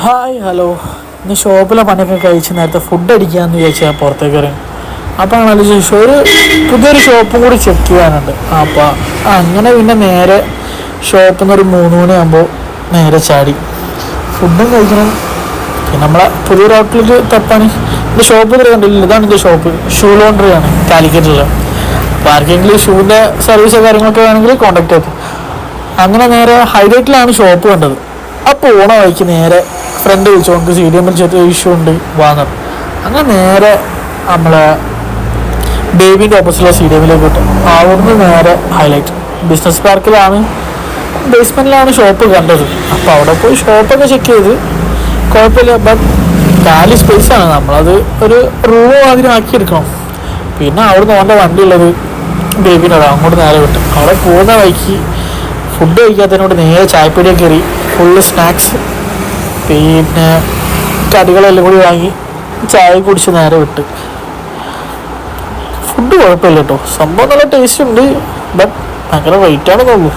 Hi hello. ഇന്ന് ഷോപ്പിലെ പണിയൊക്കെ കഴിച്ച് നേരത്തെ ഫുഡ് അടിക്കാമെന്ന് വിചാരിച്ചാൽ പുറത്തേക്ക് ഇറങ്ങി. അപ്പോൾ ആലോചിച്ചു പുതിയൊരു ഷോപ്പും കൂടി ചെക്ക് ചെയ്യാനുണ്ട്. അപ്പോൾ അങ്ങനെ പിന്നെ നേരെ ഷോപ്പിൽ നിന്ന് ഒരു 3 മണിയാകുമ്പോൾ നേരെ ചാടി ഫുഡും കഴിക്കണം. പിന്നെ നമ്മളെ പുതിയൊരു ഔട്ട്ലെറ്റ് തപ്പാണ്. എൻ്റെ ഷോപ്പ് കണ്ടില്ല, ഇതാണ് എൻ്റെ ഷോപ്പ്. ഷൂ ലോണ്ടറിയാണ് കാലിക്കറ്റിൽ. അപ്പോൾ ആർക്കെങ്കിലും ഷൂവിൻ്റെ സർവീസോ കാര്യങ്ങളൊക്കെ വേണമെങ്കിൽ കോൺടാക്ട് ചെയ്തു. അങ്ങനെ നേരെ ഹൈലൈറ്റിലാണ് ഷോപ്പ് കണ്ടത്. അപ്പോൾ വഴിക്ക് നേരെ ഫ്രണ്ട് വിളിച്ചു, നമുക്ക് CDM ചെറിയ ഇഷ്യൂ ഉണ്ട് വാങ്ങാം. അങ്ങനെ നേരെ നമ്മളെ ബേബീൻ്റെ ഓപ്പോസിറ്റുള്ള CDMലേക്ക് വിട്ടു. അവിടുന്ന് നേരെ ഹൈലൈറ്റ് ബിസിനസ് പാർക്കിലാണ്, ബേസ്മെൻറ്റിലാണ് ഷോപ്പ് കണ്ടത്. അപ്പോൾ അവിടെ പോയി ഷോപ്പൊക്കെ ചെക്ക് ചെയ്ത് കുഴപ്പമില്ല. ബട്ട് കാലി സ്പേസാണ്, നമ്മളത് ഒരു റൂം മാതിരി ആക്കിയെടുക്കണം. പിന്നെ അവിടുന്ന് ഓൻ്റെ വണ്ടി ഉള്ളത് ബേബീൻ്റെ അങ്ങോട്ട് നേരെ വിട്ടു. അവിടെ പോകുന്ന വഴിക്ക് ഫുഡ് കഴിക്കാത്തതിനോട് നേരെ ചായപ്പൊടിയൊക്കെ കയറി ഫുള്ള് സ്നാക്സ് പിന്നെ കടികളെല്ലാം കൂടി വാങ്ങി ചായ കുടിച്ച് നേരെ വിട്ട്. ഫുഡ് കുഴപ്പമില്ല കേട്ടോ, സംഭവം നല്ല ടേസ്റ്റ് ഉണ്ട്. ബട്ട് ഭയങ്കര റേറ്റാണ് തോന്നുന്നു.